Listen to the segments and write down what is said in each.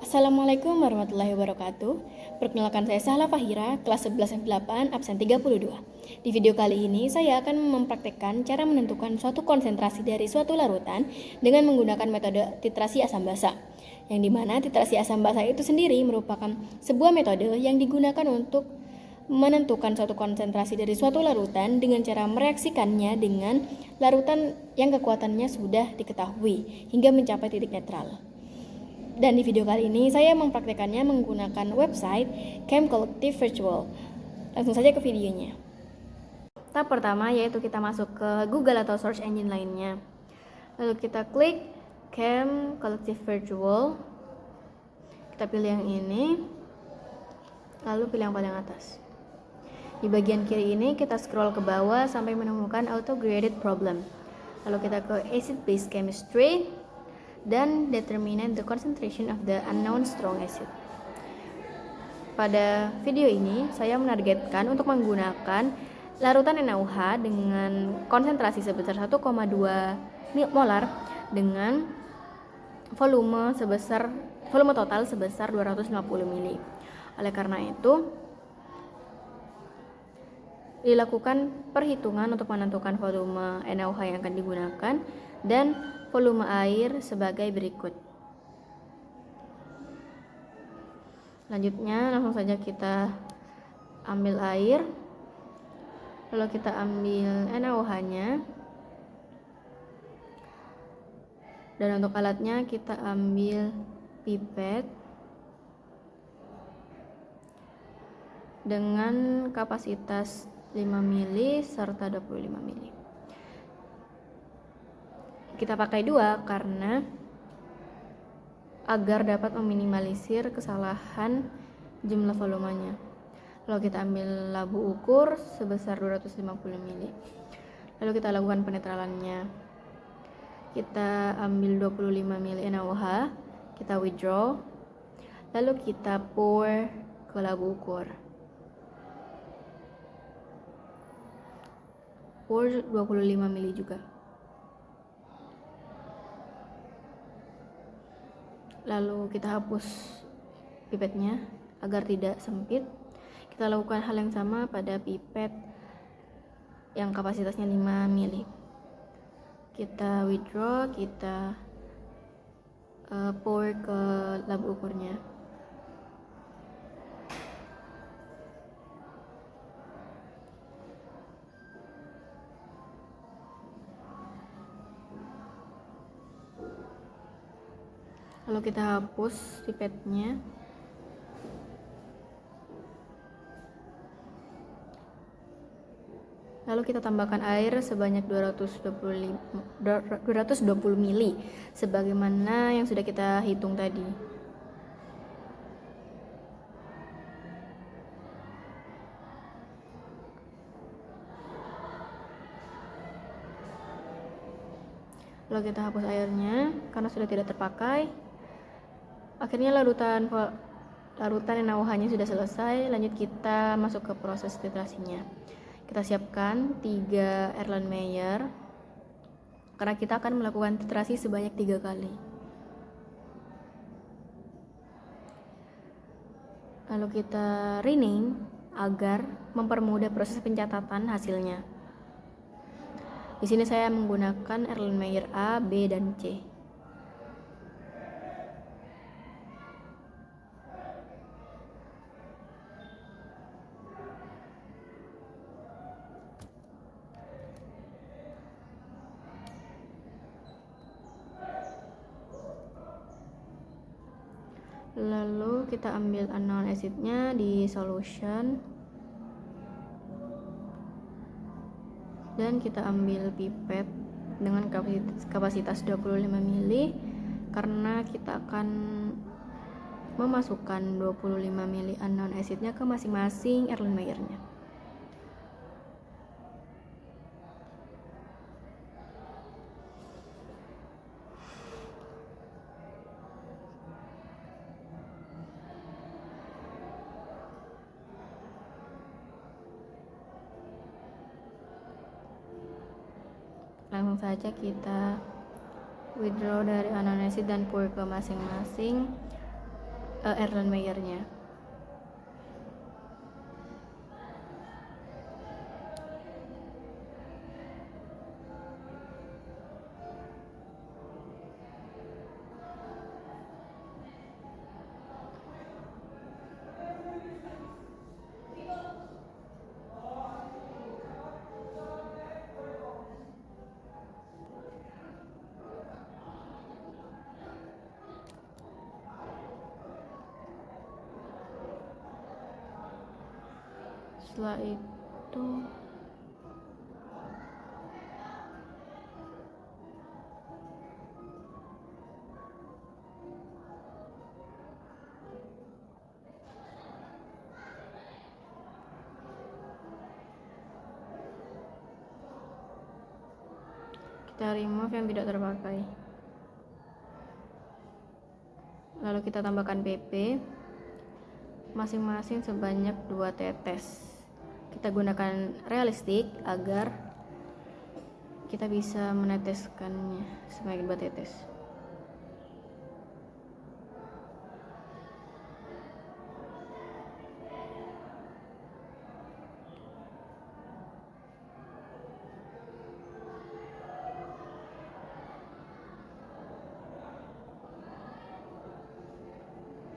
Assalamualaikum warahmatullahi wabarakatuh. Perkenalkan, saya Sahla Fahira, kelas 11 absen 32. Di video kali ini saya akan mempraktekkan cara menentukan suatu konsentrasi dari suatu larutan dengan menggunakan metode titrasi asam basa. Yang dimana titrasi asam basa itu sendiri merupakan sebuah metode yang digunakan untuk menentukan suatu konsentrasi dari suatu larutan dengan cara mereaksikannya dengan larutan yang kekuatannya sudah diketahui hingga mencapai titik netral. Dan di video kali ini saya mempraktekannya menggunakan website Chem Collective Virtual. Langsung saja ke videonya. Tahap pertama yaitu kita masuk ke Google atau search engine lainnya. Lalu kita klik Chem Collective Virtual. Kita pilih yang ini. Lalu pilih yang paling atas. Di bagian kiri ini kita scroll ke bawah sampai menemukan auto graded problem. Lalu kita ke acid base chemistry dan determine the concentration of the unknown strong acid. Pada video ini saya menargetkan untuk menggunakan larutan NaOH dengan konsentrasi sebesar 1,2 molar dengan volume total sebesar 250 ml. Oleh karena itu dilakukan perhitungan untuk menentukan volume NaOH yang akan digunakan dan volume air sebagai berikut. Selanjutnya langsung saja kita ambil air, lalu kita ambil NaOH-nya, dan untuk alatnya kita ambil pipet dengan kapasitas 5 ml serta 25 ml. Kita pakai 2 karena agar dapat meminimalisir kesalahan jumlah volumenya. Lalu kita ambil labu ukur sebesar 250 ml. Lalu kita lakukan penetralannya. Kita ambil 25 ml NaOH, kita withdraw. Lalu kita pour ke labu ukur. Pour 25 ml juga. Lalu kita hapus pipetnya agar tidak sempit. Kita lakukan hal yang sama pada pipet yang kapasitasnya 5 ml. Kita withdraw, kita pour ke labu ukurnya. Lalu kita hapus pipetnya. Lalu kita tambahkan air sebanyak 220 ml sebagaimana yang sudah kita hitung tadi. Lalu kita hapus airnya karena sudah tidak terpakai. Akhirnya larutan NaOH-nya sudah selesai. Lanjut kita masuk ke proses titrasinya. Kita siapkan 3 Erlenmeyer karena kita akan melakukan titrasi sebanyak 3 kali. Lalu kita rename agar mempermudah proses pencatatan hasilnya. Di sini saya menggunakan Erlenmeyer A, B, dan C. Lalu kita ambil unknown acid-nya di solution dan kita ambil pipet dengan kapasitas 25 ml karena kita akan memasukkan 25 ml unknown acid-nya ke masing-masing Erlenmeyer-nya. Langsung saja kita withdraw dari unknown acid dan pour ke masing-masing Erlenmeyernya. Setelah itu kita remove yang tidak terpakai, lalu kita tambahkan PP masing-masing sebanyak 2 tetes. Kita gunakan realistik agar kita bisa meneteskannya sebanyak 2 tetes.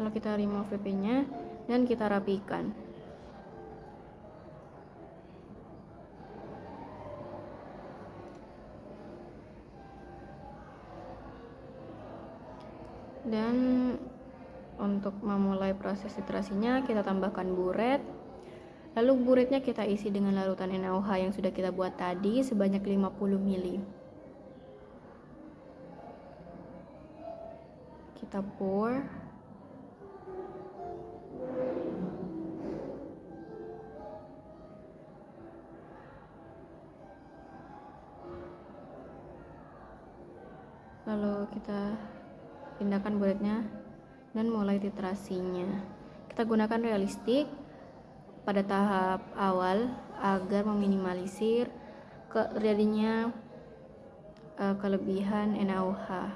Lalu kita remove PP-nya dan kita rapikan. Dan untuk memulai proses titrasinya, kita tambahkan buret. Lalu buretnya kita isi dengan larutan NaOH yang sudah kita buat tadi sebanyak 50 ml. Kita pour. Lalu kita pindahkan buretnya dan mulai titrasinya. Kita gunakan realistik pada tahap awal agar meminimalisir terjadinya kelebihan NaOH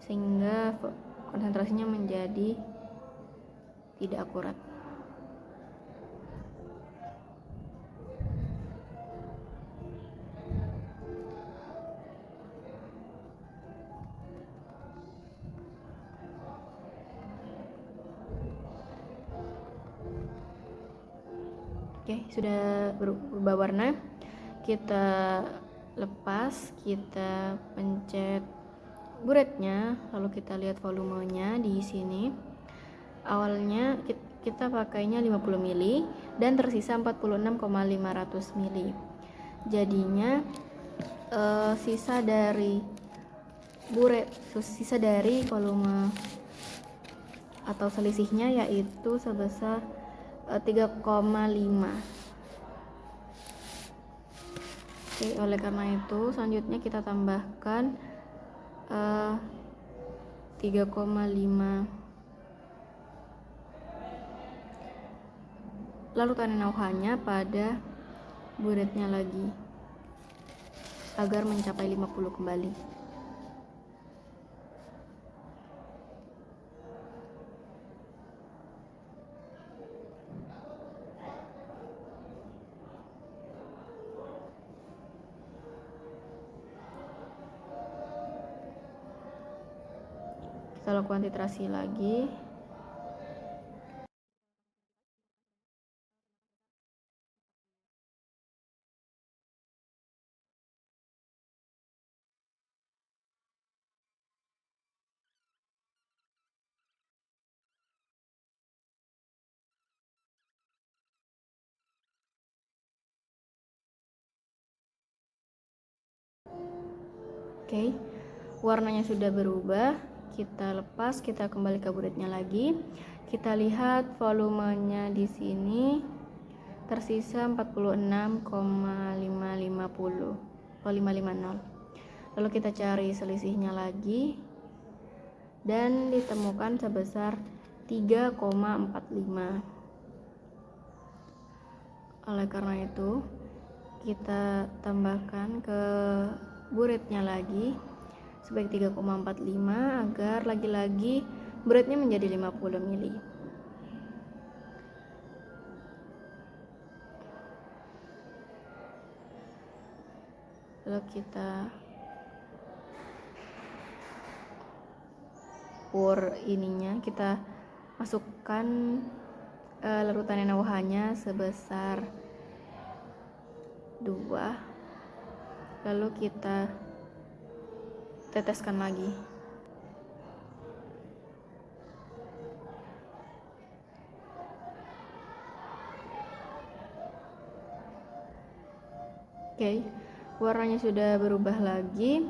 sehingga konsentrasinya menjadi tidak akurat. Oke, sudah berubah warna. Kita lepas, kita pencet buretnya, lalu kita lihat volumenya di sini. Awalnya kita pakainya 50 ml dan tersisa 46,500 ml. Jadinya sisa dari volume atau selisihnya yaitu sebesar 3,5. Oke, oleh karena itu selanjutnya kita tambahkan 3,5 larutan NaOH-nya pada buretnya lagi agar mencapai 50 kembali. Kita lakukan titrasi lagi. Oke, warnanya sudah berubah. Kita lepas, kita kembali ke buretnya lagi. Kita lihat volumenya di sini tersisa 46,550. Lalu kita cari selisihnya lagi dan ditemukan sebesar 3,45. Oleh karena itu, kita tambahkan ke buretnya lagi sebagai 3,45 agar lagi-lagi beratnya menjadi 50 mili. Lalu kita kita masukkan larutan NaOH-nya sebesar 2, lalu kita teteskan lagi. Oke, warnanya sudah berubah lagi.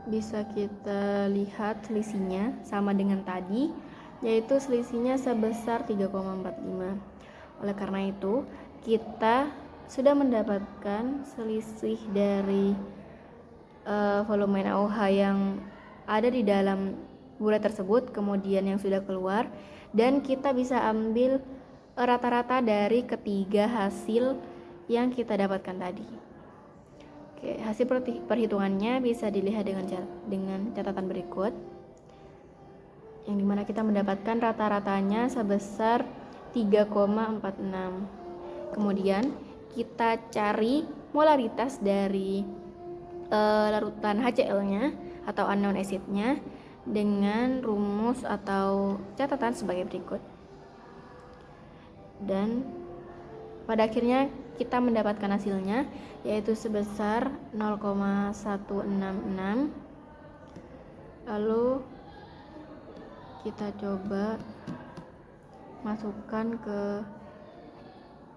Bisa kita lihat selisihnya sama dengan tadi, yaitu selisihnya sebesar 3,45. Oleh karena itu, kita sudah mendapatkan selisih dari volume NaOH yang ada di dalam bulat tersebut, kemudian yang sudah keluar, dan kita bisa ambil rata-rata dari ketiga hasil yang kita dapatkan tadi. Oke, hasil perhitungannya bisa dilihat dengan catatan berikut, yang dimana kita mendapatkan rata-ratanya sebesar 3,46. Kemudian kita cari molaritas dari larutan HCl-nya atau unknown acid-nya dengan rumus atau catatan sebagai berikut. Dan pada akhirnya kita mendapatkan hasilnya, yaitu sebesar 0,166. Lalu kita coba masukkan ke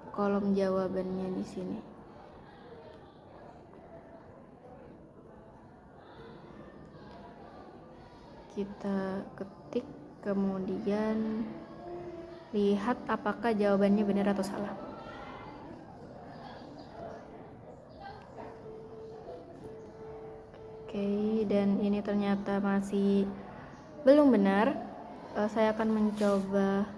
kolom jawabannya di sini. Kita ketik, kemudian lihat apakah jawabannya benar atau salah. Oke, dan ini ternyata masih belum benar. Saya akan mencoba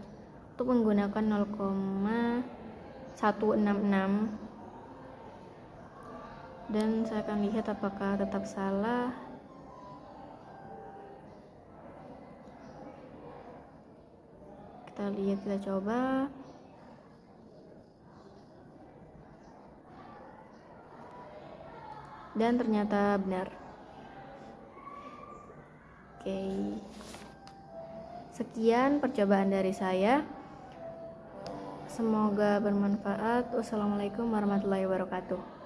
untuk menggunakan 0,166 dan saya akan lihat apakah tetap salah. Kita coba. Dan ternyata benar. Oke. Sekian percobaan dari saya. Semoga bermanfaat. Wassalamualaikum warahmatullahi wabarakatuh.